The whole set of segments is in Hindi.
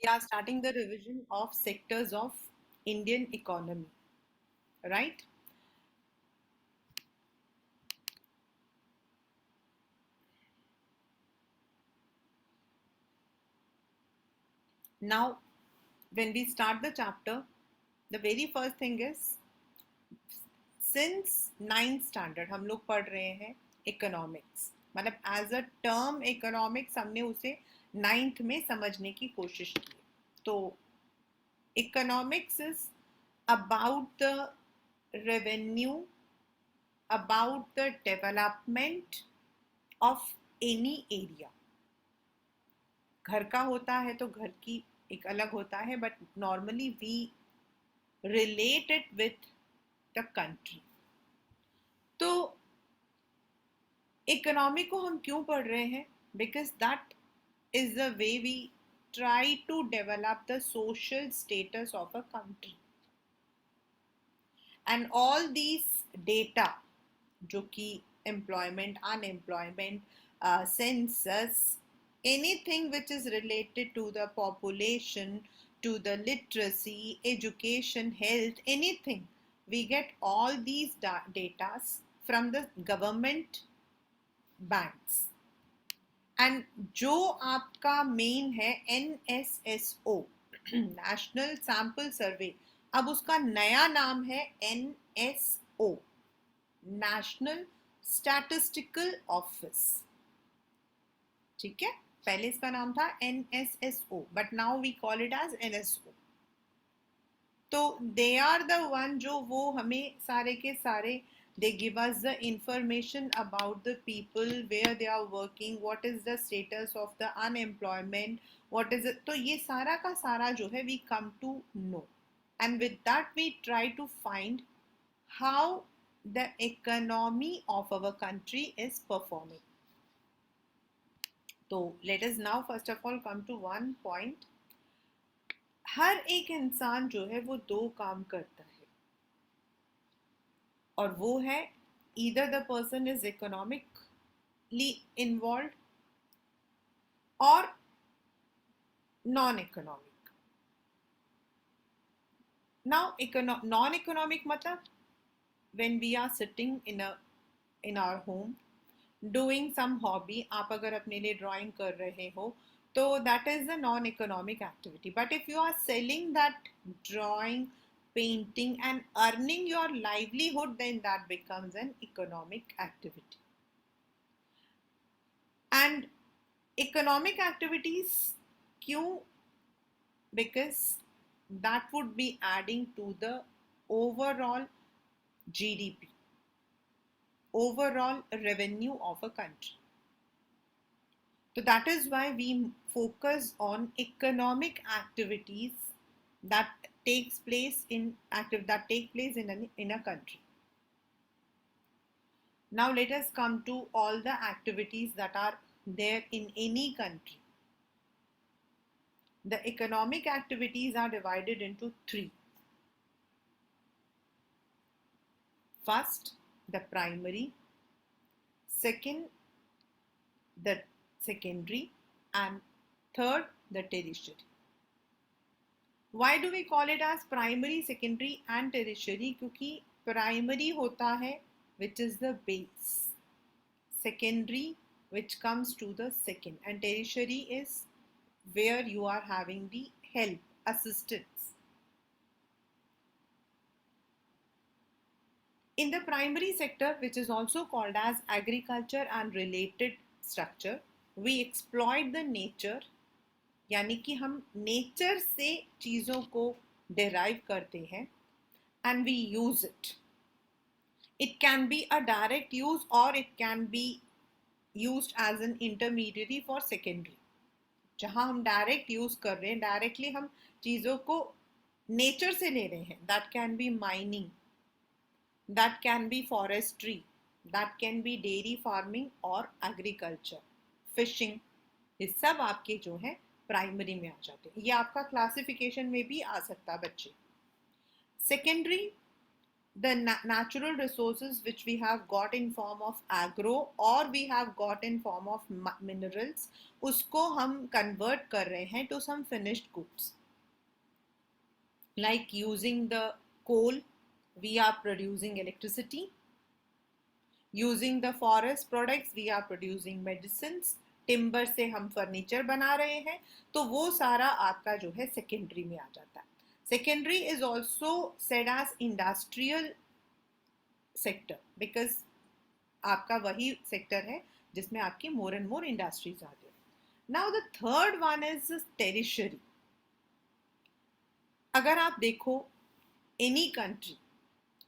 We are starting the revision of sectors of Indian economy, right? Now, when we start the chapter, the very first thing is since ninth standard हम लोग पढ़ रहे हैं इकोनॉमिक्स, मतलब एज अ टर्म इकोनॉमिक्स हमने उसे नाइन्थ में समझने की कोशिश की. तो economics is about the revenue, about the development of any area. घर का होता है तो घर की एक अलग होता है, but normally we relate it with the country. तो इकोनॉमी को हम क्यों पढ़ रहे हैं? Because that is the way we try to develop the social status of a country. And all these data जो कि employment, unemployment, census, anything which is related to the population, to the literacy, education, health, anything, we get all these data from the government banks. And जो आपका मेन है NSSO, नेशनल सैंपल सर्वे, अब उसका नया नाम है NSO, नेशनल स्टैटिस्टिकल ऑफिस. ठीक है, पहले इसका नाम था NSSO, but now we call it as NSO. तो दे आर द वन जो वो हमें सारे के सारे they give us the information about the people, where they are working, what is the status of the unemployment, what is it. तो ये सारा का सारा जो है we come to know, and with that we try to find how the economy of our country is performing. तो let us now first of all come to one point. हर एक इंसान जो है वो दो काम करता है, और वो है either the person is economically involved or non-economic. Now non-economic मतलब when we are sitting in our home doing some hobby. आप अगर अपने लिए drawing कर रहे हो तो that is a non-economic activity. But if you are selling that drawing, painting and earning your livelihood, then that becomes an economic activity. And economic activities क्यों? Because that would be adding to the overall GDP, overall revenue of a country. So that is why we focus on economic activities that take place in a country. Now let us come to all the activities that are there in any country. The economic activities are divided into three. First, the primary. Second, the secondary. And third, the tertiary. Why do we call it as primary, secondary and tertiary? क्योंकि primary होता है which is the base, secondary which comes to the second, and tertiary is where you are having the help, assistance. In the primary sector, which is also called as agriculture and related structure, we exploit the nature, यानी कि हम नेचर से चीज़ों को derive करते हैं and we use it. It can be a direct use or it can be used as an intermediary for secondary. जहाँ हम डायरेक्ट यूज कर रहे हैं, डायरेक्टली हम चीज़ों को नेचर से ले रहे हैं, that can B mining, that can B forestry, that can B dairy farming और एग्रीकल्चर, फिशिंग. ये सब आपके जो है प्राइमरी में आ जाते हैं. ये आपका क्लासिफिकेशन में भी आ सकता है बच्चे. Secondary the natural resources which we have got in form of agro or we have got in form of minerals, उसको हम convert कर रहे हैं to some finished goods. Like using the coal, we are producing electricity. Using the forest products, we are producing medicines. Timber से हम फर्नीचर बना रहे हैं, तो वो सारा आपका जो है सेकेंडरी में आ जाता है. Secondary is also said as industrial sector because आपका वही सेक्टर है जिसमें आपकी मोर एंड मोर इंडस्ट्रीज आती है. Now the third one is tertiary. अगर आप देखो एनी कंट्री,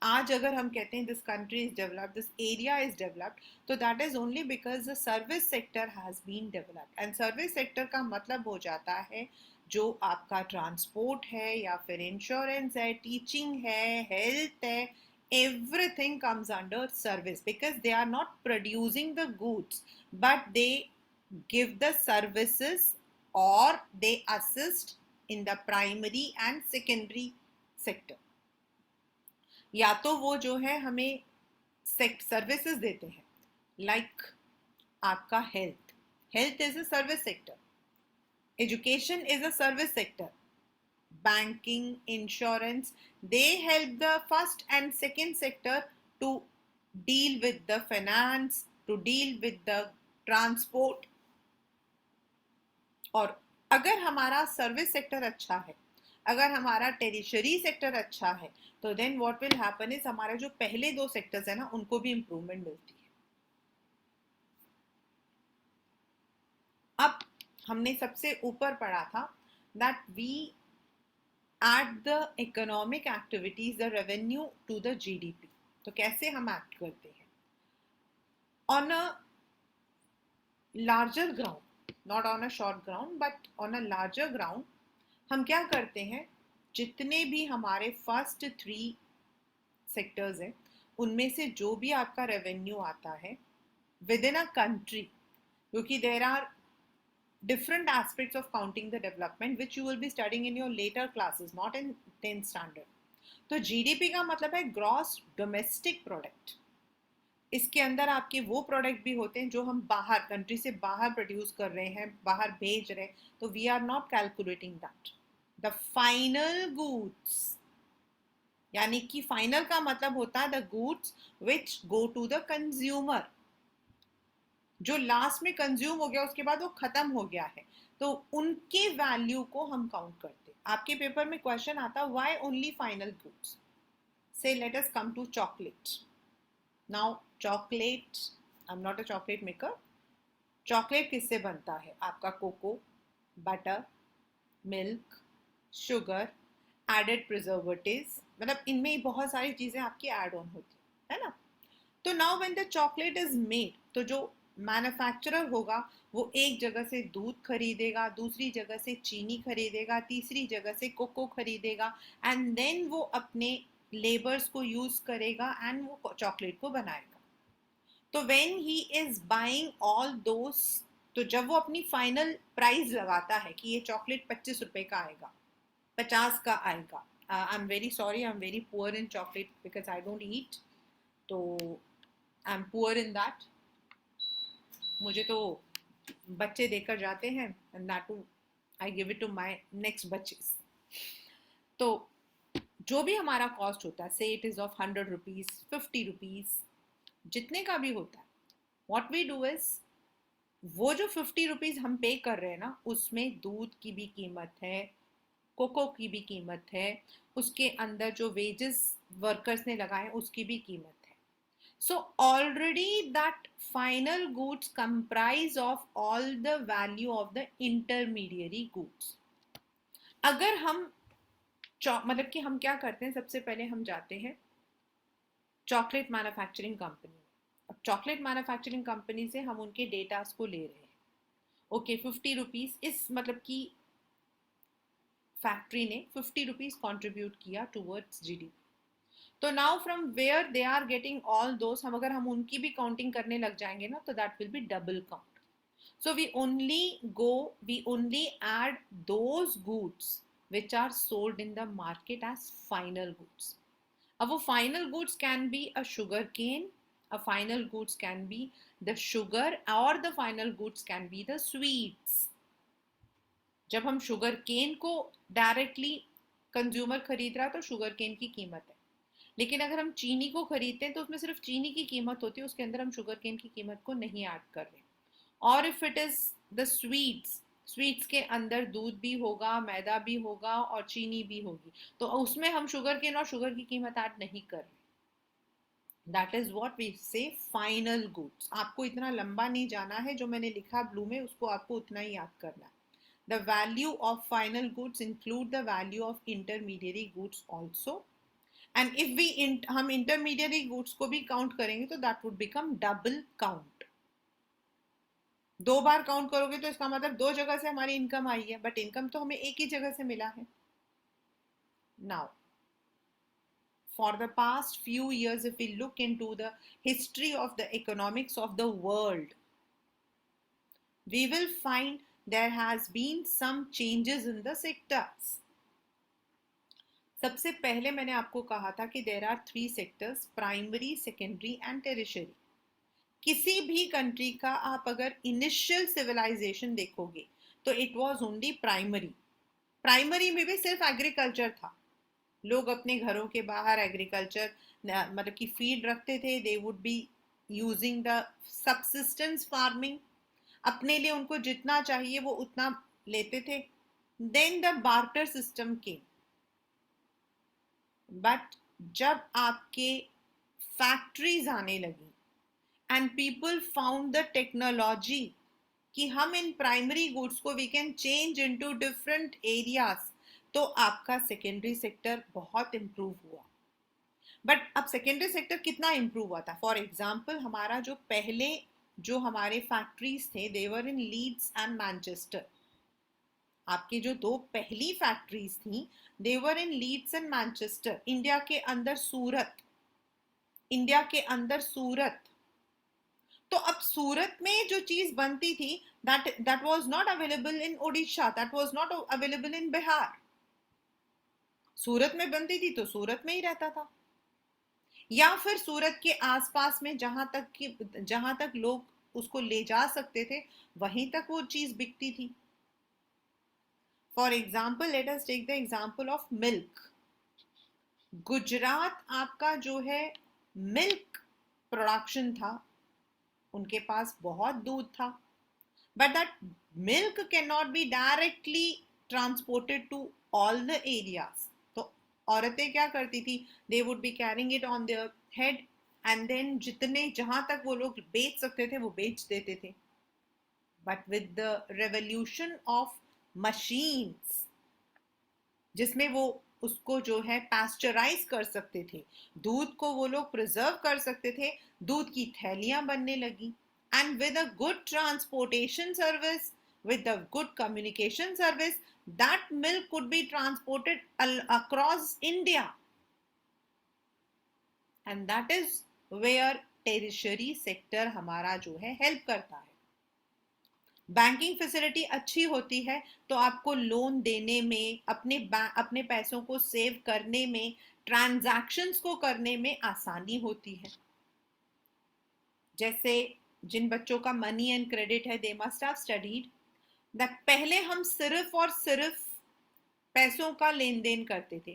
आज अगर हम कहते हैं this country is developed, this area is developed, तो that is only because the service sector has been developed. And service sector का मतलब हो जाता है जो आपका ट्रांसपोर्ट है या फिर इंश्योरेंस है, टीचिंग है, हेल्थ है, everything comes under service because they are not producing the goods but they give the services or they assist in the primary and secondary sector. या तो वो जो है हमें सर्विसेज देते हैं, लाइक आपका health is a service sector, education is a service sector, banking, insurance, they help the first and second sector to deal with the finance, to deal with the transport. और अगर हमारा सर्विस सेक्टर अच्छा है, अगर हमारा टेरिशरी सेक्टर अच्छा है, तो then what will happen is हमारे जो पहले दो सेक्टर्स है ना, उनको भी इंप्रूवमेंट मिलती है. अब हमने सबसे ऊपर पढ़ा था that we add the economic activities, the revenue to the GDP. तो कैसे हम act करते हैं? On a larger ground, not on a short ground, but on a larger ground, हम क्या करते हैं? जितने भी हमारे फर्स्ट 3 सेक्टर्स हैं, उनमें से जो भी आपका रेवेन्यू आता है विद इन अ कंट्री, क्योंकि there are different aspects of counting the development which you will be studying in your later classes, not in 10th standard. तो जीडीपी का मतलब है ग्रॉस डोमेस्टिक प्रोडक्ट. इसके अंदर आपके वो प्रोडक्ट भी होते हैं जो हम बाहर कंट्री से बाहर प्रोड्यूस कर रहे हैं, बाहर भेज रहे हैं, तो we are not calculating that. The final goods, यानी कि फाइनल का मतलब होता है the goods which go to the consumer, जो लास्ट में कंज्यूम हो गया, उसके बाद वो खत्म हो गया है, तो उनके वैल्यू को हम काउंट करते. आपके पेपर में क्वेश्चन आता why only final goods. So let us come to chocolate. Now chocolate, I am not a chocolate maker. Chocolate किससे बनता है? आपका cocoa, butter, milk, sugar, added preservatives, मतलब इनमें बहुत सारी चीजें आपकी ऐड ऑन होती है ना. तो now when the chocolate is made, तो जो मैन्युफैक्चरर होगा वो एक जगह से दूध खरीदेगा, दूसरी जगह से चीनी खरीदेगा, तीसरी जगह से कोको खरीदेगा, एंड देन वो अपने लेबर्स को यूज करेगा एंड वो चॉकलेट को बनाएगा. तो when he is buying all those, तो जब वो अपनी फाइनल प्राइस लगाता है कि ये चॉकलेट 25 रुपए का आएगा, 50 का आएगा. I am very sorry, I am very poor in chocolate because I don't eat, तो I am poor in that. मुझे तो बच्चे देकर जाते हैं and that too I give it to my next बच्चेस. तो जो भी हमारा कॉस्ट होता है, say it is of 100 rupees, 50 rupees, जितने का भी होता है, व्हाट वी डू इज वो जो 50 रुपीज हम पे कर रहे हैं ना, उसमें दूध की भी कीमत है, कोको की भी कीमत है, उसके अंदर जो वेजेस वर्कर्स ने लगाए उसकी भी कीमत है. So already that final goods comprise of all the value of the intermediary goods. अगर हम मतलब कि हम क्या करते हैं, सबसे पहले हम जाते हैं चॉकलेट मैन्युफैक्चरिंग कंपनी. अब चॉकलेट मैन्युफैक्चरिंग कंपनी से हम उनके डेटास को ले रहे हैं. ओके, 50 रुपीज, इस मतलब कि फैक्ट्री ने 50 रुपीज कॉन्ट्रीब्यूट किया टूवर्ड्स जीडीपी. तो now from where they are getting all those, हम अगर हम उनकी भी काउंटिंग करने लग जाएंगे ना, तो that will be double count. So we only add those goods which are sold in the market as final goods. अब वो final goods can be a sugar cane, a final goods can be the sugar, और the final goods can be the sweets. जब हम शुगर केन को डायरेक्टली कंज्यूमर खरीद रहा है तो शुगर केन की कीमत है, लेकिन अगर हम चीनी को खरीदते हैं तो उसमें सिर्फ चीनी की कीमत होती है, उसके अंदर हम शुगर केन की कीमत को नहीं ऐड कर रहे. और if it is the sweets, sweets के अंदर दूध भी होगा, मैदा भी होगा और चीनी भी होगी, तो उसमें हम शुगर केन और शुगर की कीमत ऐड नहीं कर रहे. दैट इज वॉट वी से फाइनल गुड्स. आपको इतना लंबा नहीं जाना है, जो मैंने लिखा ब्लू में उसको आपको उतना ही याद करना है. The value of final goods include the value of intermediary goods also. And if we हम intermediary goods को भी count करेंगे तो that would become double count. दो बार काउंट करोगे तो इसका मतलब दो जगह से हमारी इनकम आई है, बट इनकम तो हमें एक ही जगह से मिला है. Now, for the past few years, if we look into the history of the economics of the world, we will find there has been some changes in the sectors. सबसे पहले मैंने आपको कहा था कि there are three sectors, primary, secondary and tertiary. किसी भी कंट्री का आप अगर इनिशियल सिविलाइजेशन देखोगे तो it was only primary. Primary में भी सिर्फ एग्रीकल्चर था. लोग अपने घरों के बाहर एग्रीकल्चर मतलब कि फील्ड रखते थे. They would be using the subsistence farming. अपने लिए उनको जितना चाहिए वो उतना लेते थे. देन द बार्टर सिस्टम के. बट जब आपके फैक्ट्रीज आने लगी and people found the technology कि हम इन प्राइमरी गुड्स को we can change into different areas, तो आपका सेकेंडरी सेक्टर बहुत इंप्रूव हुआ. बट अब सेकेंडरी सेक्टर कितना इंप्रूव हुआ था? फॉर एग्जाम्पल, हमारा जो पहले जो हमारे फैक्ट्रीज थे देवर इन लीड्स एंड मैनचेस्टर. आपकी जो दो पहली फैक्ट्रीज थी देवर इन लीड्स एंड मैनचेस्टर. इंडिया के अंदर सूरत, इंडिया के अंदर सूरत. तो अब सूरत में जो चीज बनती थी that was not available in Odisha, that was not available in Bihar. सूरत में बनती थी तो सूरत में ही रहता था, या फिर सूरत के आसपास में जहां तक लोग उसको ले जा सकते थे वहीं तक वो चीज बिकती थी. For example, let us take the example of milk. Gujarat आपका जो है मिल्क प्रोडक्शन था, उनके पास बहुत दूध था, but that milk can not be directly transported to all the areas. तो औरतें क्या करती थी? They would be carrying it on their head and then जितने जहां तक वो लोग बेच सकते थे वो बेच देते थे. But with the revolution of machines, जिसमें वो उसको जो है पास्चराइज कर सकते थे, दूध को वो लोग प्रिजर्व कर सकते थे, दूध की थैलियां बनने लगी. And with a good transportation service, with the good communication service, that milk could be transported across India. And that is where tertiary sector हमारा जो है हेल्प करता है. बैंकिंग फैसिलिटी अच्छी होती है तो आपको लोन देने में, अपने पैसों को सेव करने में, ट्रांजैक्शंस को करने में आसानी होती है. जैसे जिन बच्चों का मनी एंड क्रेडिट है, they must have studied that पहले हम सिर्फ और सिर्फ पैसों का लेन देन करते थे,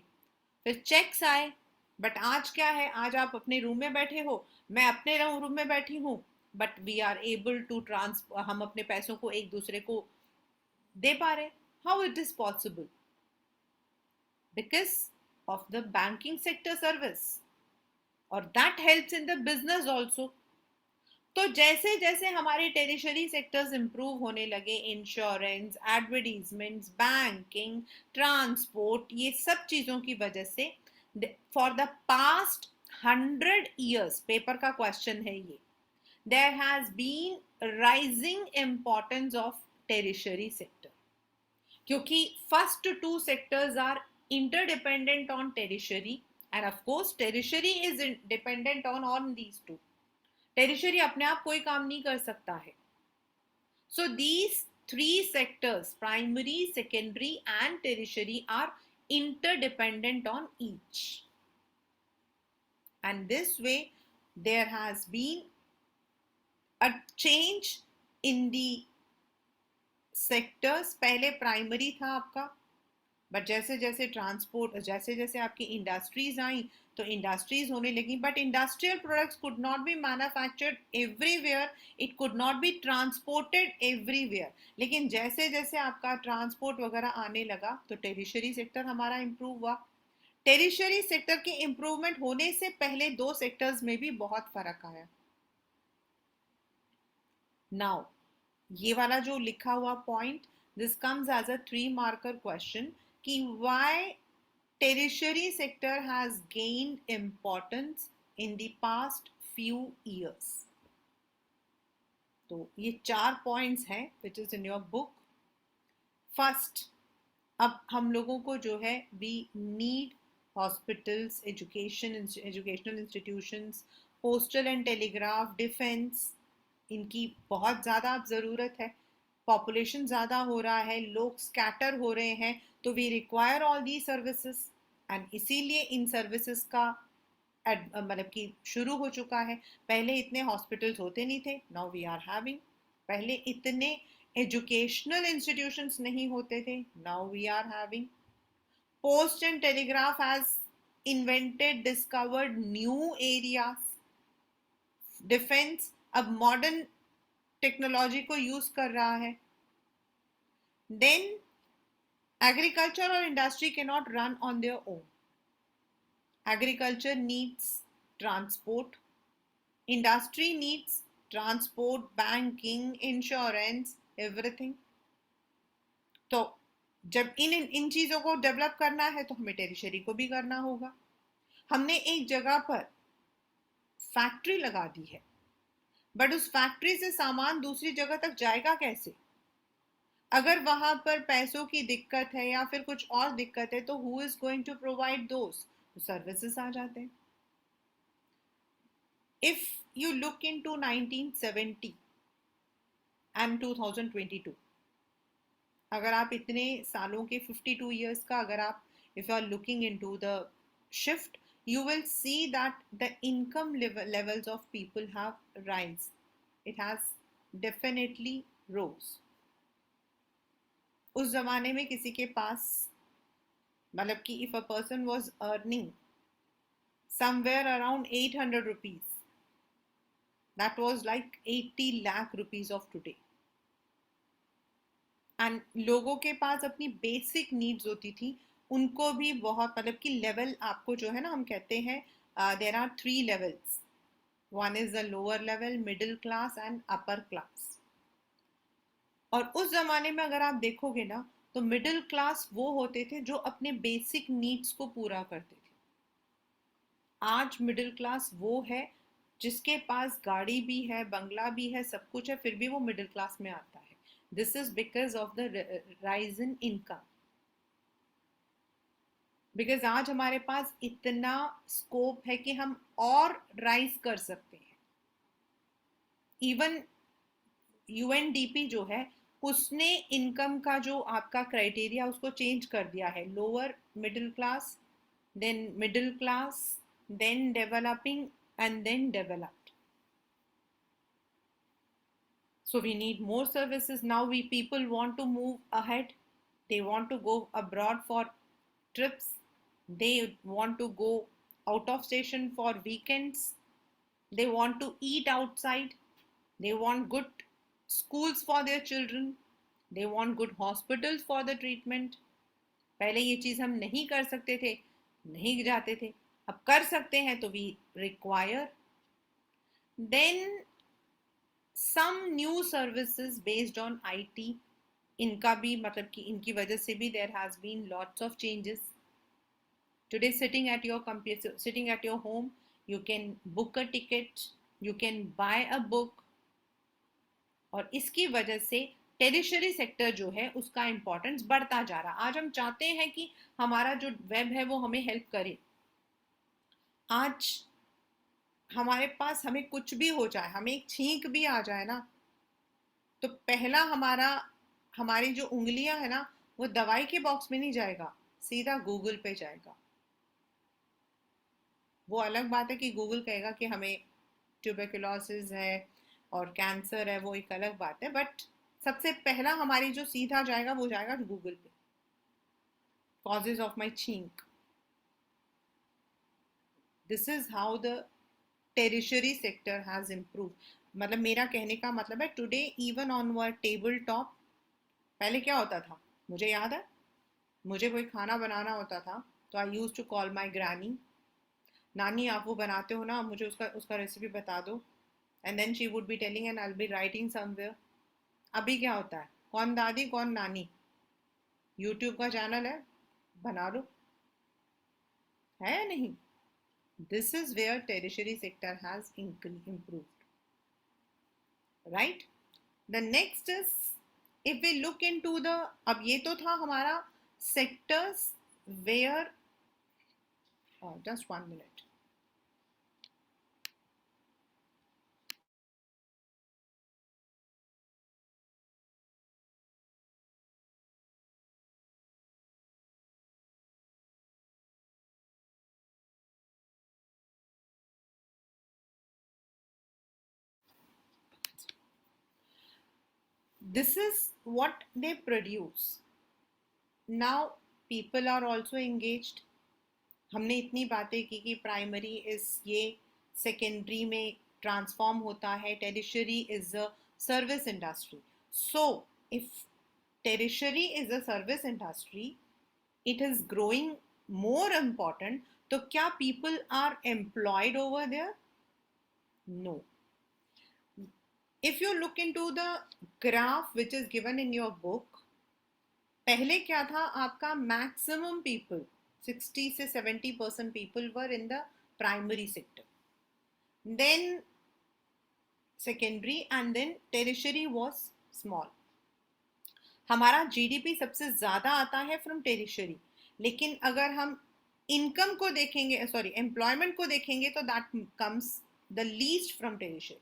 फिर चेक्स आए. बट आज क्या है? आज आप अपने रूम में बैठे हो, मैं अपने रूम में बैठी हूँ, but we are able to हम अपने पैसों को एक दूसरे को दे पा रहे. How it is possible? Because of the banking sector service, और that helps in the business also. तो जैसे जैसे हमारे टेरिशरी सेक्टर्स इंप्रूव होने लगे, इंश्योरेंस, एडवर्टीजमेंट्स, बैंकिंग, ट्रांसपोर्ट, ये सब चीजों की वजह से for the past 100 years, paper का क्वेश्चन है ये, there has been rising importance of tertiary sector, क्योंकि first two sectors are interdependent on tertiary, and of course tertiary is dependent on these two. tertiary अपने आप कोई काम नहीं कर सकता है. So these three sectors, primary, secondary and tertiary, are interdependent on each. and this way there has been a change in the sectors. पहले प्राइमरी था आपका, बट जैसे जैसे ट्रांसपोर्ट, जैसे जैसे आपकी इंडस्ट्रीज आई तो इंडस्ट्रीज होने लगी, but industrial products could not be manufactured everywhere, it could not be transported everywhere. लेकिन जैसे जैसे आपका ट्रांसपोर्ट वगैरह आने लगा तो टेरिशरी सेक्टर हमारा इम्प्रूव हुआ. टेरिशरी सेक्टर के इम्प्रूवमेंट होने से पहले दो सेक्टर्स में भी बहुत फर्क आया. नाउ ये वाला जो लिखा हुआ point, this comes as a 3 marker question कि why tertiary sector has gained importance in the past few years. तो ये 4 पॉइंट्स हैं which is in your book. First, अब हम लोगों को जो है we need hospitals, educational institutions, postal and telegraph, defence, इनकी बहुत ज़्यादा अब ज़रूरत है. पॉपुलेशन ज़्यादा हो रहा है, लोग स्कैटर हो रहे हैं, तो we require all the services. And इसीलिए इन सर्विसेज का मतलब कि शुरू हो चुका है. पहले इतने हॉस्पिटल्स होते नहीं थे, नाउ वी आर हैविंग. पहले इतने एजुकेशनल इंस्टीट्यूशंस नहीं होते थे, now we are having. Post and telegraph has invented, discovered new areas. Defence अब मॉडर्न टेक्नोलॉजी को यूज कर रहा है. देन एग्रीकल्चर और industry can not run on their own. Agriculture needs transport, industry needs transport, banking, insurance, everything. तो जब इन चीजों को डेवलप करना है तो हमें टेरिशरी को भी करना होगा. हमने एक जगह पर फैक्ट्री लगा दी है, बट उस फैक्ट्री से सामान दूसरी जगह तक जाएगा कैसे? अगर वहां पर पैसों की दिक्कत है या फिर कुछ और दिक्कत है तो who is going to provide those? Services आ जाते हैं. If you look into 1970 and 2022, अगर आप इतने सालों के 52 years का अगर आप if you are looking into the shift, you will see that the income levels of people have rise. It has definitely rose. उस जमाने में किसी के पास मतलब कि if a person was earning somewhere around 800 rupees, that was like 80 lakh rupees of today. And लोगों के पास अपनी बेसिक नीड्स होती थी, उनको भी बहुत मतलब कि लेवल आपको जो है ना, हम कहते हैं there are 3 levels. One is the lower level, middle class and upper class. और उस जमाने में अगर आप देखोगे ना तो मिडिल क्लास वो होते थे जो अपने बेसिक नीड्स को पूरा करते थे. आज मिडिल क्लास वो है जिसके पास गाड़ी भी है, बंगला भी है, सब कुछ है, फिर भी वो मिडिल क्लास में आता है. This is because of the rise in income. Because आज हमारे पास इतना स्कोप है कि हम और राइज कर सकते हैं. इवन UNDP जो है उसने इनकम का जो आपका क्राइटेरिया उसको चेंज कर दिया है. Lower middle class, then middle class, then developing and then developed. So we need more services. Now people want to move ahead. They want to go abroad for trips. They want to go out of station for weekends. They want to eat outside. They want good schools for their children. They want good hospitals for the treatment. पहले ये चीज़ हम नहीं कर सकते थे, नहीं जाते थे. अब कर सकते हैं तो we require. Then some new services based on IT, इनका भी मतलब कि इनकी वजह से भी there has been lots of changes. Today sitting at your computer, sitting at your home, you can book a ticket, you can buy a book. और इसकी वजह से टेरिशरी सेक्टर जो है उसका इम्पोर्टेंस बढ़ता जा रहा. आज हम चाहते हैं कि हमारा जो वेब है वो हमें हेल्प करे. आज हमारे पास हमें कुछ भी हो जाए, हमें एक छींक भी आ जाए ना, तो पहला हमारी जो उंगलियां है ना वो दवाई के बॉक्स में नहीं जाएगा, सीधा गूगल पे जाएगा. वो अलग बात है कि गूगल कहेगा कि हमें ट्यूबरकुलोसिस है और कैंसर है, वो एक अलग बात है, बट सबसे पहला हमारी जो सीधा जाएगा वो जाएगा गूगल पे, कॉजेज ऑफ माई छींक. This is how the tertiary sector has improve. मतलब मेरा कहने का मतलब है today even on our table top, पहले क्या होता था, मुझे याद है, मुझे कोई खाना बनाना होता था तो आई यूज टू कॉल माई ग्रानी, नानी आप वो बनाते हो ना, मुझे उसका उसका रेसिपी बता दो. And then she would be telling and I will be writing somewhere. अभी क्या होता है, कौन दादी कौन नानी, यूट्यूब का चैनल है, बना लो, है या नहीं. This is where tertiary sector has improved, right. The next is, if we look into the, अब ये तो था हमारा sectors where, just 1 minute. This is what they produce. Now people are also engaged. हमने इतनी बातें की कि प्राइमरी इज ये, सेकेंडरी में ट्रांसफॉर्म होता है, tertiary is a service industry. So if tertiary is a service industry, it is growing more important. तो क्या people are employed over there? No. If you look into the graph which is given in your book, पहले क्या था आपका, मैक्सिमम पीपल 60 से 70% people were in the primary sector, then secondary and then tertiary was small. हमारा जीडीपी सबसे ज्यादा आता है फ्रॉम टेरिशरी, लेकिन अगर हम इनकम को देखेंगे, सॉरी एम्प्लॉयमेंट को देखेंगे, तो that comes the least from tertiary.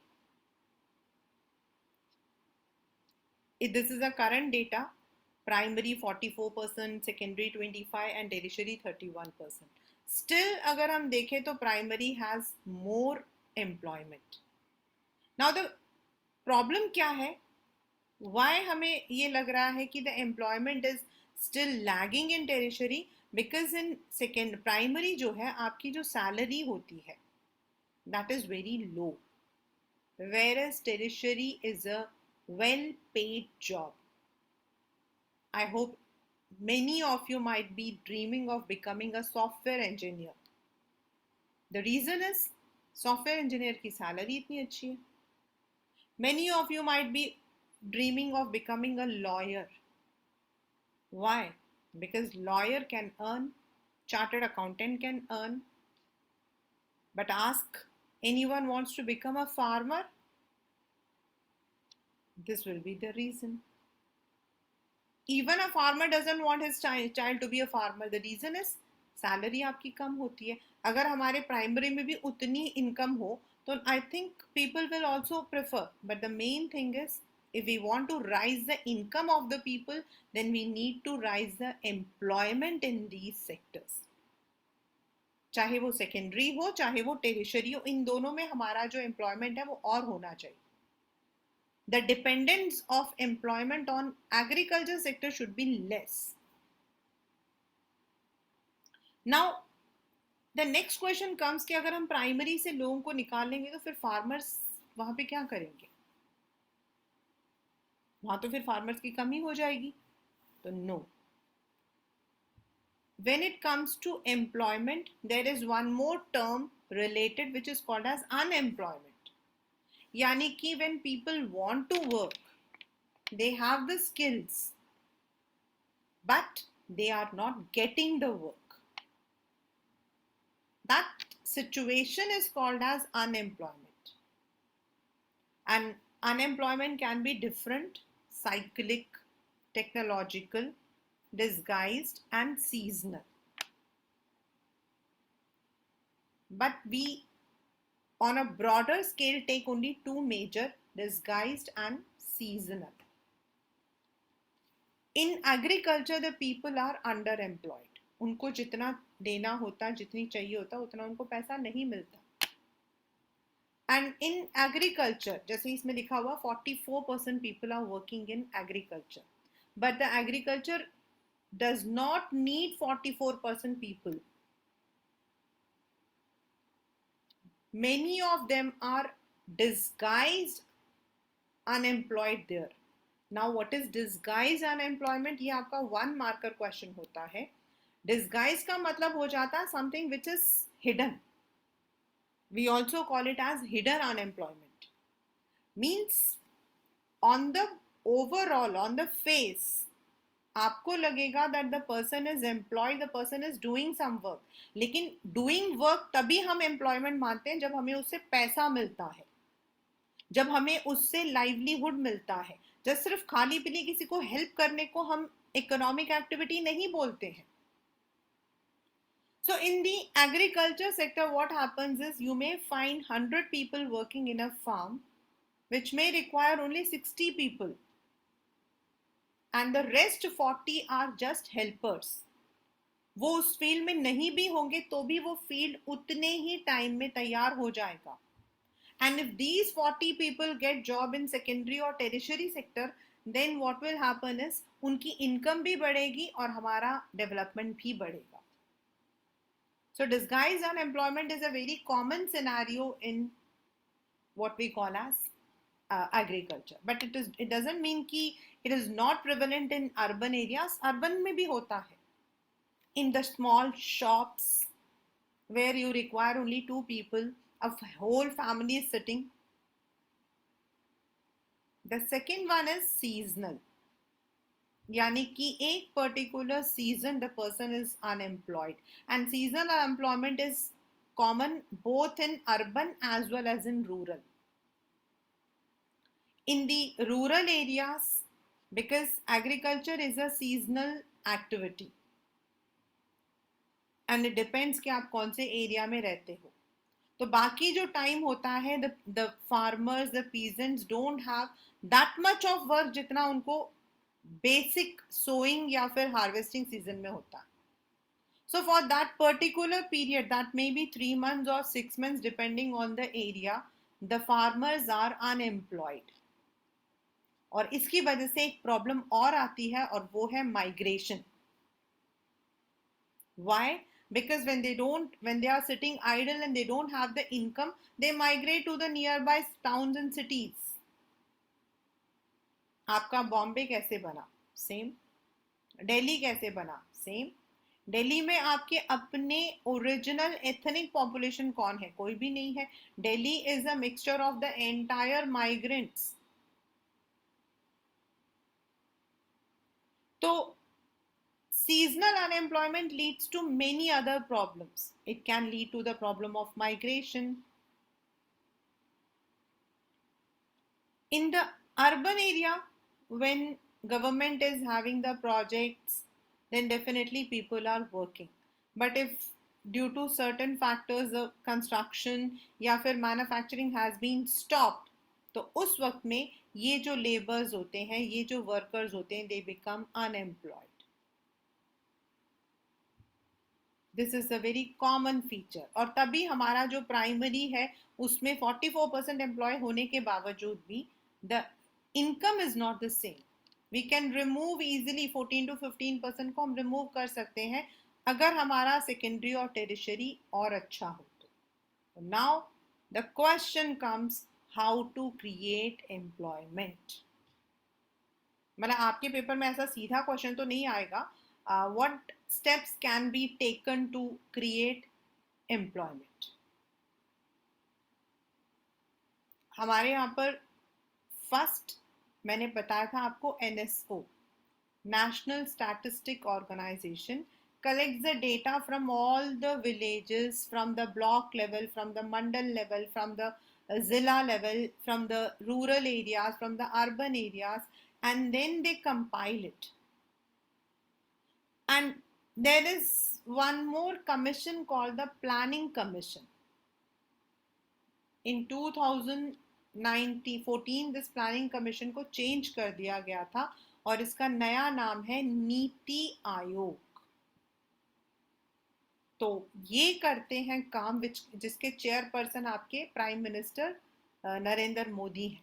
This is a current data. Primary 44%, secondary 25% and tertiary 31%. Still अगर हम देखें तो primary has more employment. Now the problem क्या है, why हमें ये लग रहा है कि the employment is still lagging in tertiary? Because in second primary जो है आपकी जो salary होती है that is very low, whereas tertiary is a well paid job. I hope many of you might be dreaming of becoming a software engineer. The reason is software engineer की salary इतनी अच्छी है. Many of you might be dreaming of becoming a lawyer. Why? Because lawyer can earn, chartered accountant can earn. But ask, anyone wants to become a farmer? This will be the reason. Even a farmer doesn't want his child to be a farmer. The reason is salary आपकी कम होती है. अगर हमारे प्राइमरी में भी उतनी इनकम हो तो I think people will also prefer. But the main thing is, if we want to rise the income of the people, then we need to rise the employment in these sectors. चाहे वो सेकेंडरी हो चाहे वो टेरिशरी हो, इन दोनों में हमारा जो एम्प्लॉयमेंट है वो और होना चाहिए. The dependence of employment on agriculture sector should be less. Now the next question comes कि अगर हम प्राइमरी से लोगों को निकालेंगे तो फिर फार्मर्स वहां पे क्या करेंगे, वहां तो फिर फार्मर्स की कमी हो जाएगी. तो no. When it comes to employment, there is one more term related which is called as unemployment. यानी कि when people want to work, they have the skills, but they are not getting the work. That situation is called as unemployment. And unemployment can be different, cyclic, technological, disguised and seasonal. But we on a broader scale take only two major, disguised and seasonal. In agriculture, the people are underemployed. उनको जितना देना होता, जितनी चाहिए होता, उतना उनको पैसा नहीं मिलता. एंड इन एग्रीकल्चर, जैसे इसमें लिखा हुआ 44% people are working in agriculture, but the agriculture does not need 44% people. Many of them are disguised unemployed there. Now what is disguised unemployment? ये आपका 1 marker question होता है. Disguise का मतलब हो जाता है something which is hidden. We also call it as hidden unemployment. Means on the overall, on the face, आपको लगेगा that the person is employed, the person is doing some work. लेकिन doing work तभी हम employment मानते हैं जब हमें उससे पैसा मिलता है, जब हमें उससे livelihood मिलता है. जब सिर्फ खाली पीली किसी को help करने को हम economic activity नहीं बोलते हैं. So in the agriculture sector, what happens is you may find 100 people working in a farm, which may require only 60 people. And the rest 40 are just helpers. वो उस फील्ड में नहीं भी होंगे तो भी वो फील्ड उतने ही टाइम में तैयार हो जाएगा. And if these 40 people get job in secondary or tertiary sector, then what will happen is उनकी इनकम भी बढ़ेगी और हमारा डेवलपमेंट भी बढ़ेगा. So disguised unemployment is a very common scenario in what we call as agriculture, but it doesn't mean कि it is not prevalent in urban areas. Urban में भी होता है. In the small shops where you require only 2 people, a whole family is sitting. The second one is seasonal. यानी कि एक particular season the person is unemployed, and seasonal unemployment is common both in urban as well as in rural. In the rural areas, because agriculture is a seasonal activity and it depends कि आप कौन से एरिया में रहते हो, तो बाकी जो टाइम होता है the farmers, the peasants don't have that much of work जितना उनको बेसिक सोइंग या फिर हार्वेस्टिंग सीजन में होता है. So for that particular period, that may be 3 months or 6 months depending on the area, the farmers are unemployed. और इसकी वजह से एक प्रॉब्लम और आती है और वो है migration. Why? Because when they are sitting idle and they don't have the income, they migrate to the nearby towns and cities. आपका बॉम्बे कैसे बना? सेम. दिल्ली कैसे बना? सेम. दिल्ली में आपके अपने ओरिजिनल एथनिक पॉपुलेशन कौन है? कोई भी नहीं है. Delhi is a mixture of the entire migrants. तो seasonal unemployment leads to many other problems. It can lead to the problem of migration. In the urban area, when government is having the projects, then definitely people are working. But if due to certain factors the construction या फिर manufacturing has been stopped, तो उस वक्त में ये जो लेबर्स होते हैं, ये जो वर्कर्स होते हैं, they become unemployed. This is a very common feature. और तभी हमारा जो प्राइमरी है उसमें 44% एम्प्लॉय होने के बावजूद भी the income is not the same. We can remove easily 14 to 15% को हम रिमूव कर सकते हैं अगर हमारा सेकेंडरी और टेरिशरी और अच्छा हो तो. Now the question comes, how to create employment. मतलब आपके पेपर में ऐसा सीधा क्वेश्चन तो नहीं आएगा. What steps can be taken to create employment? हमारे यहाँ पर फर्स्ट मैंने बताया था आपको, NSO, National Statistic Organization, collects the data from all the villages, from the block level, from the mandal level, from the zilla level, from the rural areas, from the urban areas, and then they compile it. And there is one more commission called the Planning Commission. In 2014 this Planning Commission को change कर दिया गया था और इसका नया नाम है नीति आयोग. तो ये करते हैं काम जिसके चेयरपर्सन आपके प्राइम मिनिस्टर नरेंद्र मोदी हैं.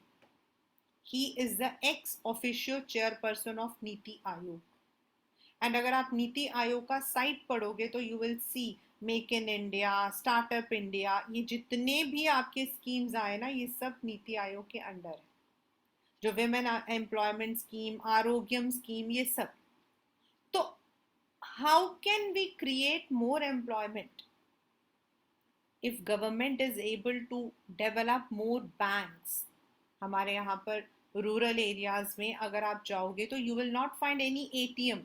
He is the ex officio chairperson of NITI Aayog. And अगर आप नीति आयोग का साइट पढ़ोगे तो you will see make in India, startup India, ये जितने भी आपके स्कीम्स आए ना, ये सब नीति आयोग के अंडर है. जो women employment scheme, Arogyam scheme, ये सब. तो how can we create more employment if government is able to develop more banks? हमारे यहाँ पर रूरल एरियाज में अगर आप जाओगे तो you will not find any ATM,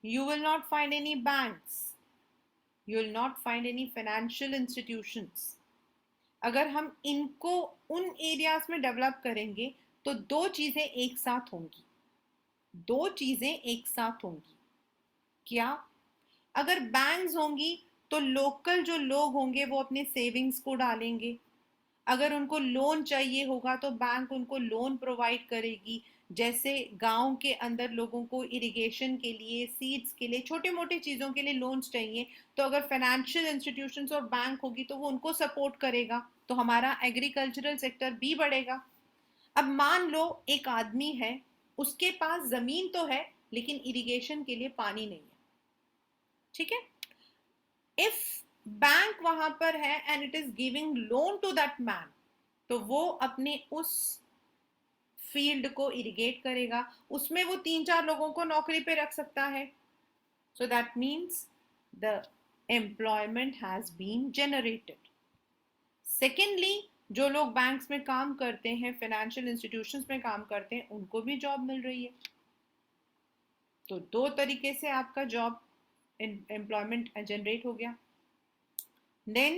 you will not find any banks, you will not find any financial institutions. अगर हम इनको उन एरियाज में डेवलप करेंगे तो दो चीजें एक साथ होंगी. दो चीजें एक साथ होंगी. क्या? अगर बैंक्स होंगी तो लोकल जो लोग होंगे वो अपने सेविंग्स को डालेंगे. अगर उनको लोन चाहिए होगा तो बैंक उनको लोन प्रोवाइड करेगी. जैसे गांव के अंदर लोगों को इरिगेशन के लिए, सीड्स के लिए, छोटे मोटे चीज़ों के लिए लोन्स चाहिए, तो अगर फाइनेंशियल इंस्टीट्यूशंस और बैंक होगी तो वो उनको सपोर्ट करेगा, तो हमारा एग्रीकल्चरल सेक्टर भी बढ़ेगा. अब मान लो एक आदमी है, उसके पास ज़मीन तो है लेकिन इरिगेशन के लिए पानी नहीं है. ठीक है. इफ बैंक वहां पर है and it is giving loan to that man, तो वो अपने उस फील्ड को इरिगेट करेगा, उसमें वो 3-4 लोगों को नौकरी पे रख सकता है. So that means the employment has been generated. Secondly, जो लोग बैंक्स में काम करते हैं, फाइनेंशियल इंस्टीट्यूशंस में काम करते हैं, उनको भी जॉब मिल रही है. तो दो तरीके से आपका जॉब एम्प्लॉयमेंट जनरेट हो गया. Then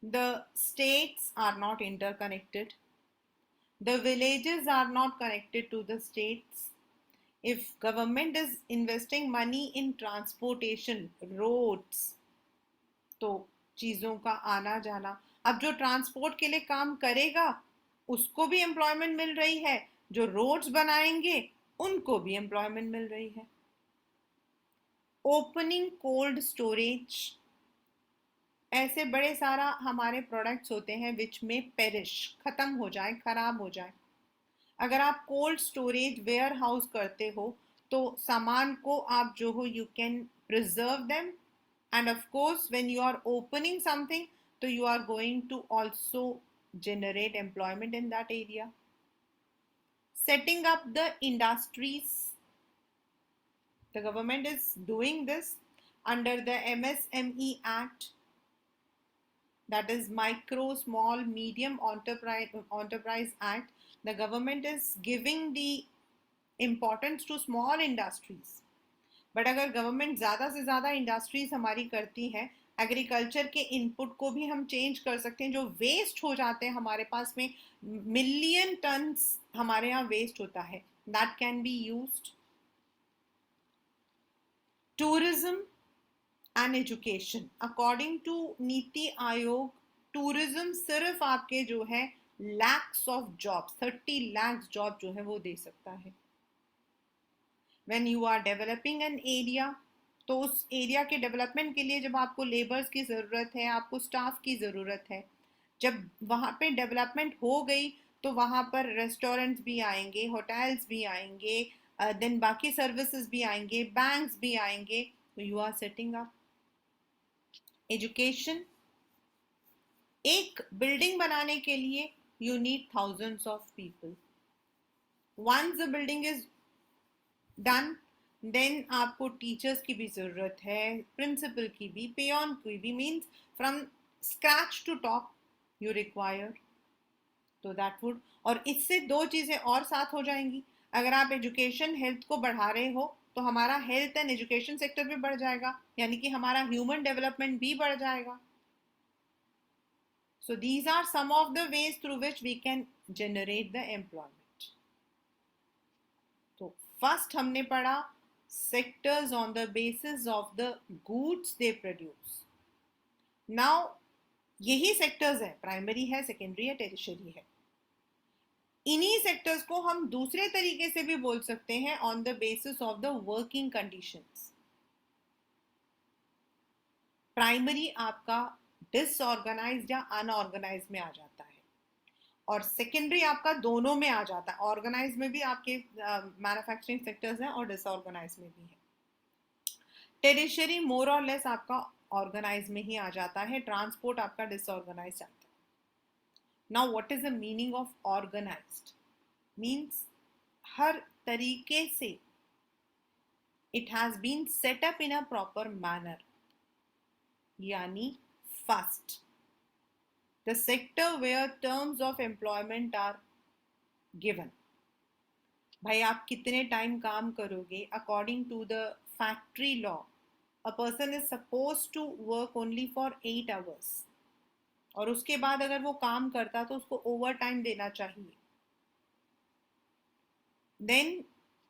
the states are not interconnected. The villages are not connected to the states. If government is investing money in transportation, roads, तो चीज़ों का आना जाना, अब जो ट्रांसपोर्ट के लिए काम करेगा उसको भी एम्प्लॉयमेंट मिल रही है, जो रोड्स बनाएंगे उनको भी एम्प्लॉयमेंट मिल रही है. ओपनिंग कोल्ड स्टोरेज, ऐसे बड़े सारा हमारे प्रोडक्ट्स होते हैं विच में पेरिश, ख़त्म हो जाए, ख़राब हो जाए. अगर आप कोल्ड स्टोरेज वेयर हाउस करते हो तो सामान को आप जो हो you can preserve them. And of course when you are opening something तो you are going to also generate employment in that area. Setting up the industries, the government is doing this under the MSME Act, that is Micro Small Medium Enterprise Act. The government is giving the importance to small industries. But अगर गवर्नमेंट ज़्यादा से ज़्यादा इंडस्ट्रीज हमारी करती है, एग्रीकल्चर के इनपुट को भी हम चेंज कर सकते हैं. जो वेस्ट हो जाते हैं हमारे पास में, मिलियन टन्स हमारे यहाँ वेस्ट होता है, that can be used. Tourism and education, according to Niti Aayog, tourism सिर्फ आपके जो है lakhs of jobs, 30 lakh job जो है वो दे सकता है. When you are developing an area, तो उस एरिया के डेवलपमेंट के लिए जब आपको लेबर्स की ज़रूरत है, आपको स्टाफ की ज़रूरत है, जब वहाँ पे डेवलपमेंट हो गई तो वहाँ पर रेस्टोरेंट्स भी आएंगे, होटल्स भी आएंगे, देन बाकी सर्विसेज भी आएंगे, बैंक्स भी आएंगे. तो you are setting up. Education, एक बिल्डिंग बनाने के लिए you need thousands of people. Once the building is done, then आपको टीचर्स की भी ज़रूरत है, प्रिंसिपल की भी, पेयॉन की भी, means from scratch to top you require. तो दैट वुड, और इससे दो चीज़ें और साथ हो जाएंगी. अगर आप एजुकेशन हेल्थ को बढ़ा रहे हो तो हमारा हेल्थ एंड एजुकेशन सेक्टर भी बढ़ जाएगा, यानी कि हमारा ह्यूमन डेवलपमेंट भी बढ़ जाएगा. So these are some of the ways through which we can generate the employment. तो फर्स्ट हमने पढ़ा sectors on the basis of the goods they produce. Now यही sectors है, प्राइमरी है, सेकेंडरी है, टेरिशरी है. इन्हीं सेक्टर्स को हम दूसरे तरीके से भी बोल सकते हैं on the basis of the working conditions. Primary आपका डिसऑर्गेनाइज्ड या अनऑर्गेनाइज में आ जाता है, और सेकेंडरी आपका दोनों में आ जाता है। ऑर्गेनाइज में भी आपके मैन्युफैक्चरिंग सेक्टर्स हैं और डिसऑर्गेनाइज में भी है। टेरिशरी मोर और लेस आपका ऑर्गेनाइज में ही आ जाता है, ट्रांसपोर्ट आपका डिसऑर्गेनाइज आता है। Now what is the meaning of organised? Means हर तरीके से it has been set up in a proper manner, यानी first the sector where terms of employment are given. भाई आप कितने टाइम काम करोगे? According to the factory law a person is suppose to work only for 8 hours, और उसके बाद अगर वो काम करता तो उसको ओवर टाइम देना चाहिए। Then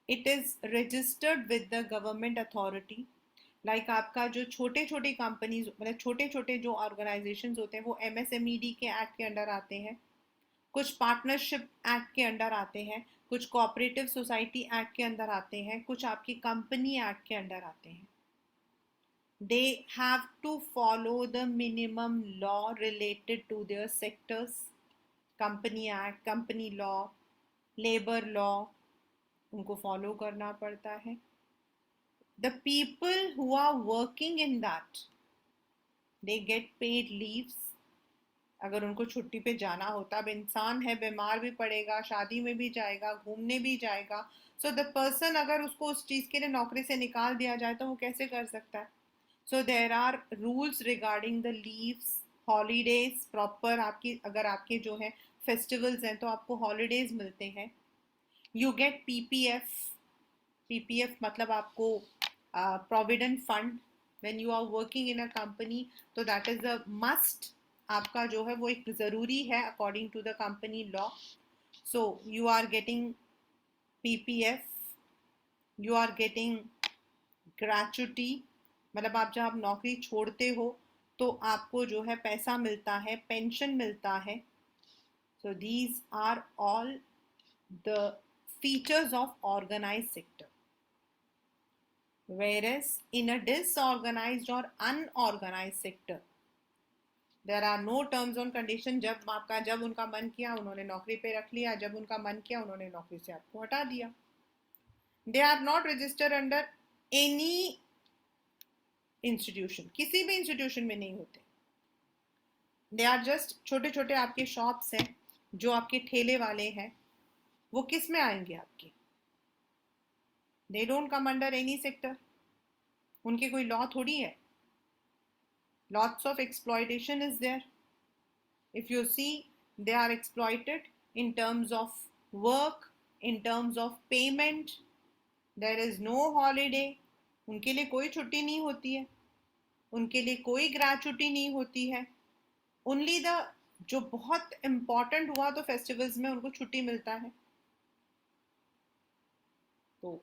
it is registered with the government authority. Like आपका जो छोटे छोटे कंपनीज, मतलब छोटे छोटे जो ऑर्गेनाइजेशंस होते हैं, वो MSMED के एक्ट के अंडर आते हैं, कुछ पार्टनरशिप एक्ट के अंडर आते हैं, कुछ कोऑपरेटिव सोसाइटी एक्ट के अंदर आते हैं, कुछ आपकी कंपनी एक्ट के अंडर आते हैं। They have to follow the minimum law related to their sectors, company act, company law, labour law, उनको फॉलो करना पड़ता है। The people who are working in that, they get paid leaves. अगर उनको छुट्टी पे जाना होता, अब इंसान है, बीमार भी पड़ेगा, शादी में भी जाएगा, घूमने भी जाएगा, सो द पर्सन अगर उसको उस चीज़ के लिए नौकरी से निकाल दिया जाए तो वो कैसे कर सकता है? So there are rules regarding the leaves, holidays proper. आपकी अगर आपके जो है फेस्टिवल्स हैं तो आपको हॉलीडेज मिलते हैं। You get PPF। PPF मतलब आपको provident fund when you are working in a company, तो दैट इज अ मस्ट। आपका जो है वो एक ज़रूरी है according to the company law. So you are getting PPF, you are getting gratuity, मतलब आप जब नौकरी छोड़ते हो तो आपको जो है पैसा मिलता है, पेंशन मिलता है। So these are all the features of organised sector. Whereas in a disorganized or unorganized sector, there are no terms on condition. जब उनका मन किया उन्होंने नौकरी पे रख लिया, जब उनका मन किया उन्होंने नौकरी से आपको हटा दिया। They are not registered under any institution, किसी भी इंस्टीट्यूशन में नहीं होते। दे आर जस्ट छोटे छोटे आपके शॉप्स हैं, जो आपके ठेले वाले हैं, वो किस में आएंगे आपके? They don't come under any sector, उनके कोई लॉ थोड़ी है। Lots of exploitation is there. If you see, they are exploited in terms of work, in terms of payment. There is no holiday. उनके लिए कोई छुट्टी नहीं होती है, उनके लिए कोई ग्रेचुटी नहीं होती है। ओनली द जो बहुत इंपॉर्टेंट हुआ तो फेस्टिवल्स में उनको छुट्टी मिलता है। तो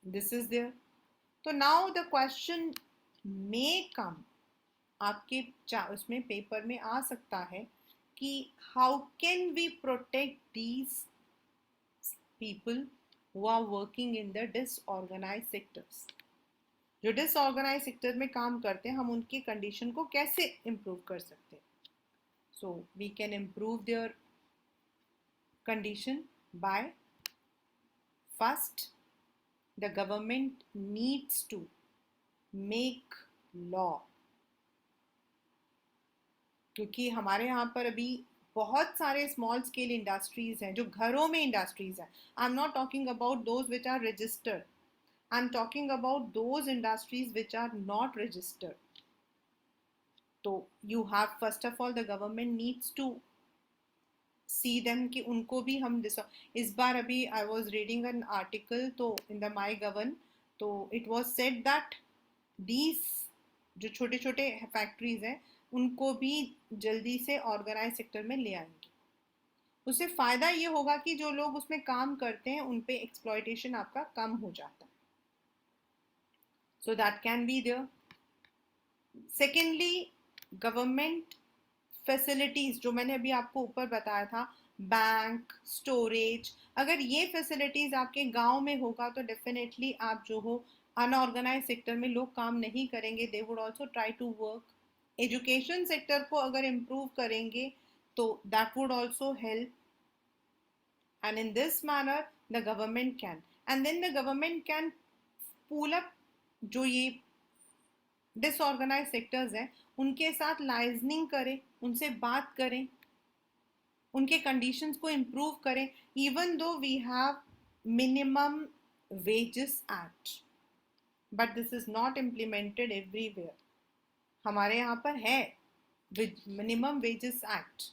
दिस इज देयर। तो now the question may come, आपके उसमें पेपर में आ सकता है कि how can we protect these people who are working in the disorganised sectors. जो डिसऑर्गेनाइज्ड सेक्टर में काम करते हैं, हम उनकी कंडीशन को कैसे इम्प्रूव कर सकते हैं? So we can improve their condition by, first, the government needs to make law. क्योंकि हमारे यहाँ पर अभी बहुत सारे स्मॉल स्केल इंडस्ट्रीज हैं, जो घरों में इंडस्ट्रीज हैं। I am not talking about those which are registered, I am talking about those industries which are not registered. तो you have, first of all the government needs to see them कि उनको भी हम इस बार अभी I was reading an article तो इन द माई गवर्न, तो it was said that these जो छोटे छोटे फैक्ट्रीज हैं उनको भी जल्दी से ऑर्गेनाइज सेक्टर में ले आएंगे। उससे फ़ायदा ये होगा कि जो लोग उसमें काम करते हैं उन पे एक्सप्लॉयटेशन आपका कम हो जाता है। So that can be there. Secondly, government facilities जो मैंने अभी आपको ऊपर बताया था, बैंक, स्टोरेज, अगर ये फैसिलिटीज़ आपके गांव में होगा तो डेफिनेटली आप जो हो अनऑर्गेनाइज सेक्टर में लोग काम नहीं करेंगे, they would also try to work. Education sector को अगर इम्प्रूव करेंगे तो that would also help, and in this manner the government can, and then the government can pull up जो ये डिसऑर्गेनाइज सेक्टर्स हैं उनके साथ लाइजनिंग करें, उनसे बात करें, उनके कंडीशंस को इम्प्रूव करें. Even though we have minimum wages act, but this is not implemented everywhere. हमारे यहाँ पर है minimum wages act,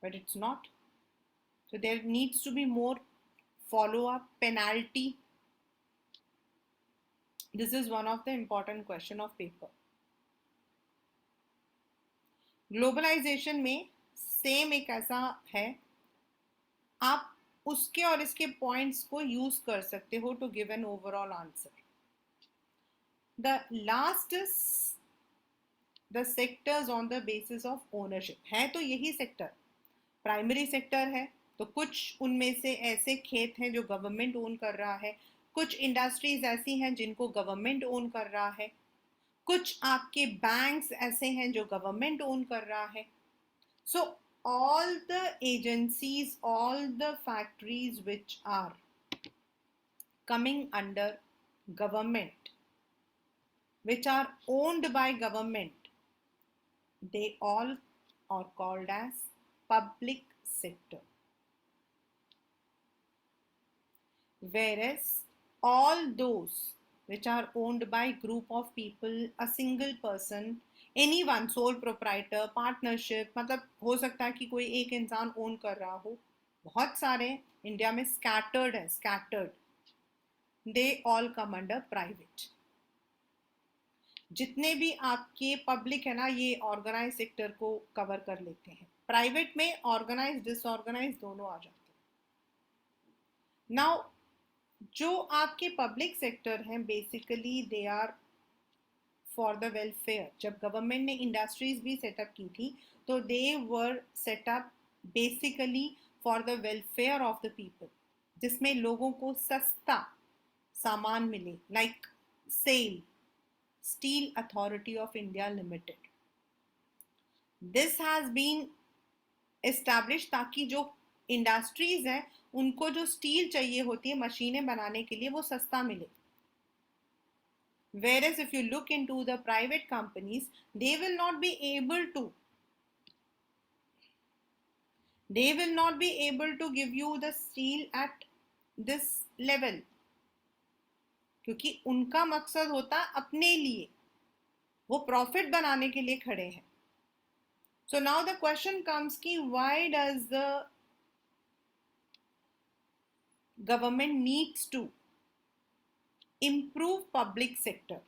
but it's not. So there needs to be more follow-up, penalty. This is one of the important question of paper. Globalization में सेम एक ऐसा है, आप उसके और इसके पॉइंट्स को यूज कर सकते हो to give an overall answer. The last is the sectors on the basis of ownership. है तो यही सेक्टर प्राइमरी सेक्टर है, तो कुछ उनमें से ऐसे खेत हैं जो गवर्नमेंट ओन कर रहा है, कुछ इंडस्ट्रीज ऐसी हैं जिनको गवर्नमेंट ओन कर रहा है, कुछ आपके बैंक्स ऐसे हैं जो गवर्नमेंट ओन कर रहा है. सो all the agencies, all the factories which are coming under government, which are owned by government, they all are called as public sector. Whereas all those which are owned by group of people, a single person, anyone, sole proprietor, partnership, मतलब हो सकता है कि कोई एक इंसान ओन कर रहा हो, बहुत सारे इंडिया में scattered है, scattered, they all come under private. जितने भी आपके पब्लिक है ना, ये ऑर्गेनाइज सेक्टर को कवर कर लेते हैं. प्राइवेट में ऑर्गेनाइज डिसऑर्गेनाइज दोनों आ जाते हैं. नाउ जो आपके पब्लिक सेक्टर हैं basically they are for the welfare. जब गवर्नमेंट ने इंडस्ट्रीज भी सेटअप की थी तो they were setup basically for the welfare of the people, जिसमें लोगों को सस्ता सामान मिले. Like SAIL, Steel Authority of India Limited, this has been establish ताकि जो इंडस्ट्रीज हैं उनको जो स्टील चाहिए होती है मशीनें बनाने के लिए वो सस्ता मिले. Whereas if you look into the private companies, they will not be able to give you the steel at this level, क्योंकि उनका मकसद होता है अपने लिए, वो प्रॉफिट बनाने के लिए खड़े हैं. So now the question comes कि why does the government needs to improve public sector?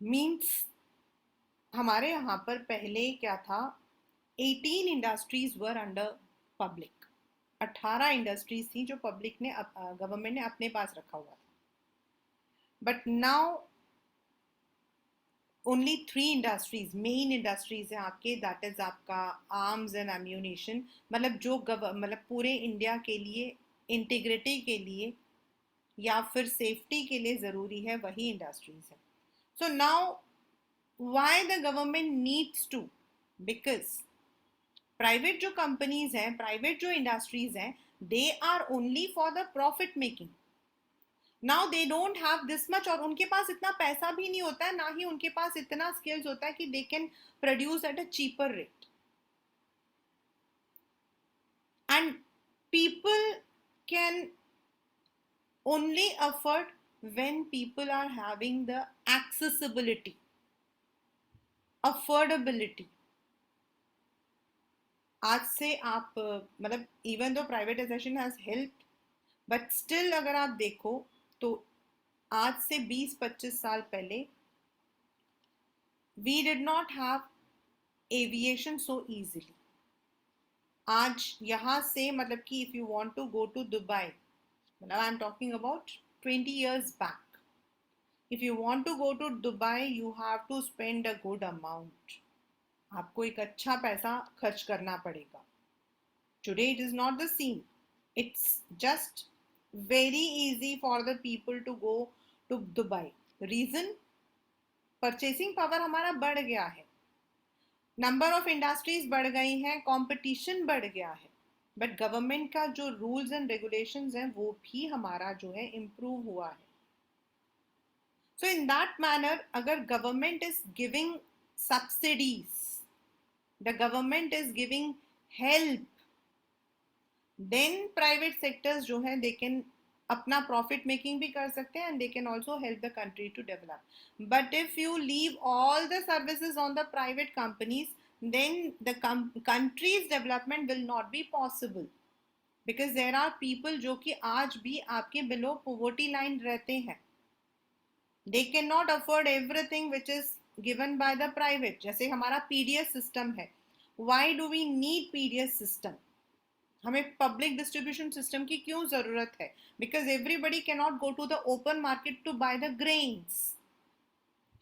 Means हमारे यहाँ पर पहले क्या था, 18 इंडस्ट्रीज वर अंडर पब्लिक. 18 इंडस्ट्रीज थी जो पब्लिक ने गवर्नमेंट ने अपने पास रखा हुआ था. But now only 3 industries, main industries हैं आपके, दैट इज आपका आर्म्स एंड एम्यूनिशन, मतलब जो मतलब पूरे इंडिया के लिए इंटीग्रिटी के लिए या फिर सेफ्टी के लिए ज़रूरी है, वही इंडस्ट्रीज है. So now why the government needs to, because private जो कंपनीज हैं, प्राइवेट जो इंडस्ट्रीज हैं, they are only for the profit making. Now they don't have this much, और उनके पास इतना पैसा भी नहीं होता है, ना ही उनके पास इतना स्किल्स होता है कि they can produce at a cheaper rate. And people can only afford when people are having the accessibility, affordability. आज से आप मतलब even though privatisation has help, but still अगर आप देखो तो आज से 20-25 साल पहले we did not have aviation so easily. आज यहाँ से मतलब कि if you want to go to Dubai, I am talking about 20 years back. If you want to go to Dubai, you have to spend a good amount. आपको एक अच्छा पैसा खर्च करना पड़ेगा. Today it is not the same. It's just very easy for the people to go to Dubai. Reason? Purchasing power हमारा बढ़ गया है, नंबर ऑफ इंडस्ट्रीज बढ़ गई हैं, कंपटीशन बढ़ गया है, बट गवर्नमेंट का जो रूल्स एंड रेगुलेशंस हैं वो भी हमारा जो है इम्प्रूव हुआ है. सो इन दैट मैनर अगर government is giving subsidies, the government is giving help, then private sectors जो है दे कैन अपना प्रॉफिट मेकिंग भी कर सकते हैं, and they can also help the country to develop. But if you leave all the services on the private companies, then the country's development will not be possible, because there are people जो कि आज भी आपके below poverty line रहते हैं. They cannot afford everything which is given by the private. जैसे हमारा PDS system है. Why do we need PDS system? हमें पब्लिक डिस्ट्रीब्यूशन सिस्टम की क्यों जरूरत है? Because everybody can not go to the open market to buy the grains.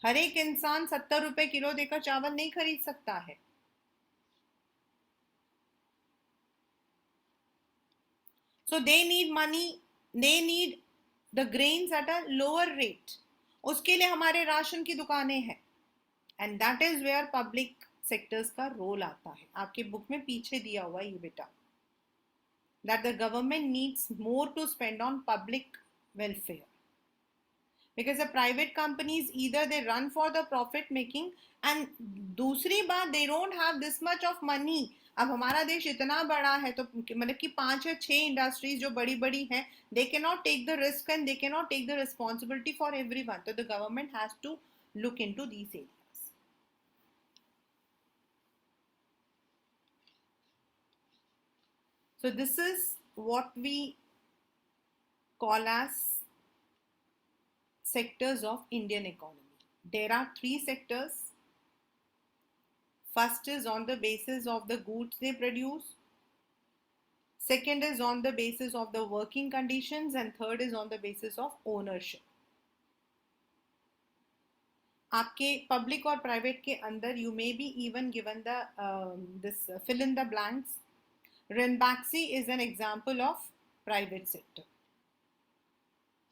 हर एक इंसान 70 रुपए किलो देकर चावल नहीं खरीद सकता है. So they need money, they need the grains at a lower rate. उसके लिए हमारे राशन की दुकानें हैं, and that is where public sectors का रोल आता है. आपके बुक में पीछे दिया हुआ ये बेटा, that the government needs more to spend on public welfare, because the private companies either they run for the profit making, and दूसरी बात they don't have this much of money. अब हमारा देश इतना बड़ा है तो मतलब कि 5 या 6 इंडस्ट्रीज जो बड़ी बड़ी हैं, they cannot take the risk and they cannot take the responsibility for everyone. So the government has to look into these areas. So this is what we call as sectors of Indian economy. There are 3 sectors. First is on the basis of the goods they produce. Second is on the basis of the working conditions, and third is on the basis of ownership. आपके पब्लिक और प्राइवेट के अंदर you may be even given the this fill in the blanks. Ranbaxy is an example of private sector.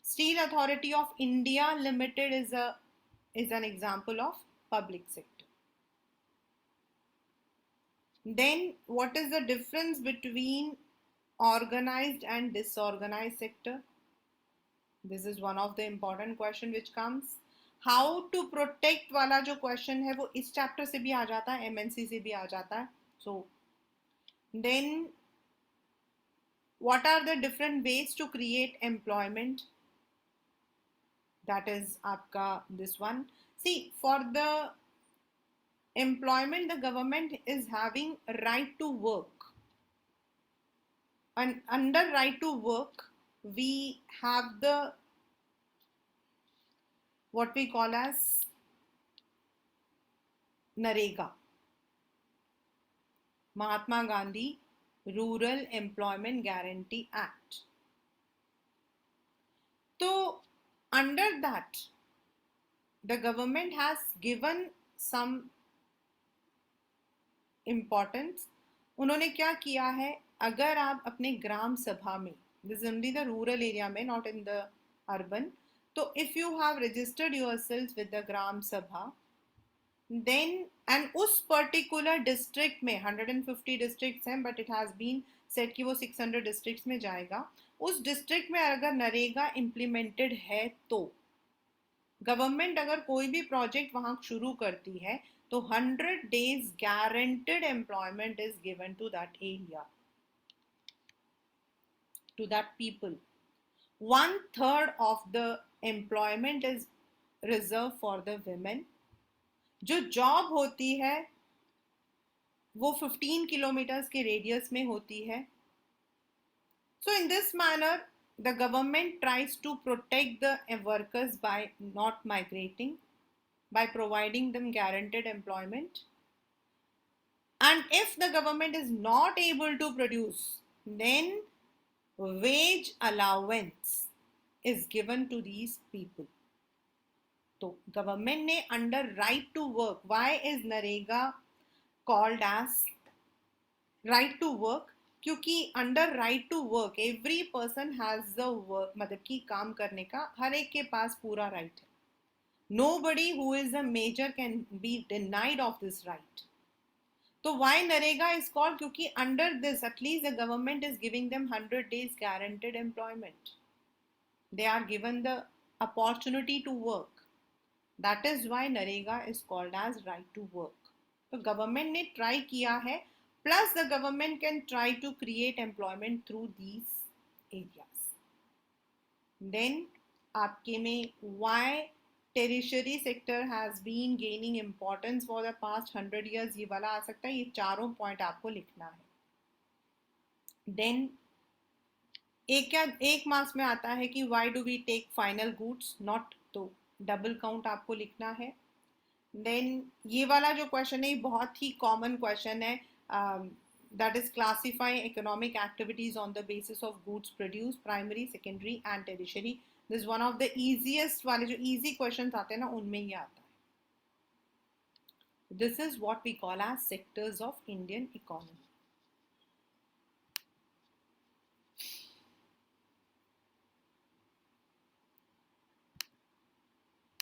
Steel Authority of India Limited is an example of public sector. Then what is the difference between organized and disorganized sector? This is one of the important question which comes. How to protect वाला जो question है वो इस chapter से भी आ जाता है, MNC से भी आ जाता है. So then what are the different ways to create employment? That is आपका this one. See, for the employment, the government is having right to work, and under right to work we have the what we call as NREGA, Mahatma Gandhi Rural Employment Guarantee Act. So under that the government has given some importance. उन्होंने क्या किया है, अगर आप अपने ग्राम सभा में, this is only the rural area में, not in the urban, तो if you have registered yourselves with the ग्राम सभा, then and उस particular district में 150 districts हैं, but it has been said कि वो 600 districts में जाएगा. उस district में अगर नरेगा implemented है तो गवर्नमेंट अगर कोई भी प्रोजेक्ट वहां शुरू करती है तो 100 days guaranteed employment is given to that area, to that people. 1/3 of the employment is reserved for the women. जो जॉब होती है वो 15 किलोमीटर्स के रेडियस में होती है. So in this manner the government tries to protect the workers by not migrating, by providing them guaranteed employment. And if the government is not able to produce, then wage allowance is given to these people. So government ne under right to work, why is NREGA called as right to work? क्योंकि under right to work every person has the work, मतलब कि काम करने का हर एक के पास पूरा राइट है. Nobody who is a major can be denied of this right. So why Narega is called? क्योंकि under this at least the government is giving them 100 days guaranteed employment. They are given the opportunity to work. That is why Narega is called as right to work. तो government ने try किया है, plus the government can try to create employment through these areas. Then आपके में why tertiary sector has been gaining importance for the past 100 years, ये वाला आ सकता है. ये चारों पॉइंट आपको लिखना है. Then एक मार्क्स में आता है कि why do we take final goods not, तो डबल काउंट आपको लिखना है. देन ये वाला जो क्वेश्चन है बहुत ही कॉमन क्वेश्चन है. That is classifying economic activities on the basis of goods produce primary secondary and tertiary. This one of the easiest वाले जो इजी क्वेश्चन आते हैं ना उनमें ही आता है. This is what we call as sectors of Indian economy.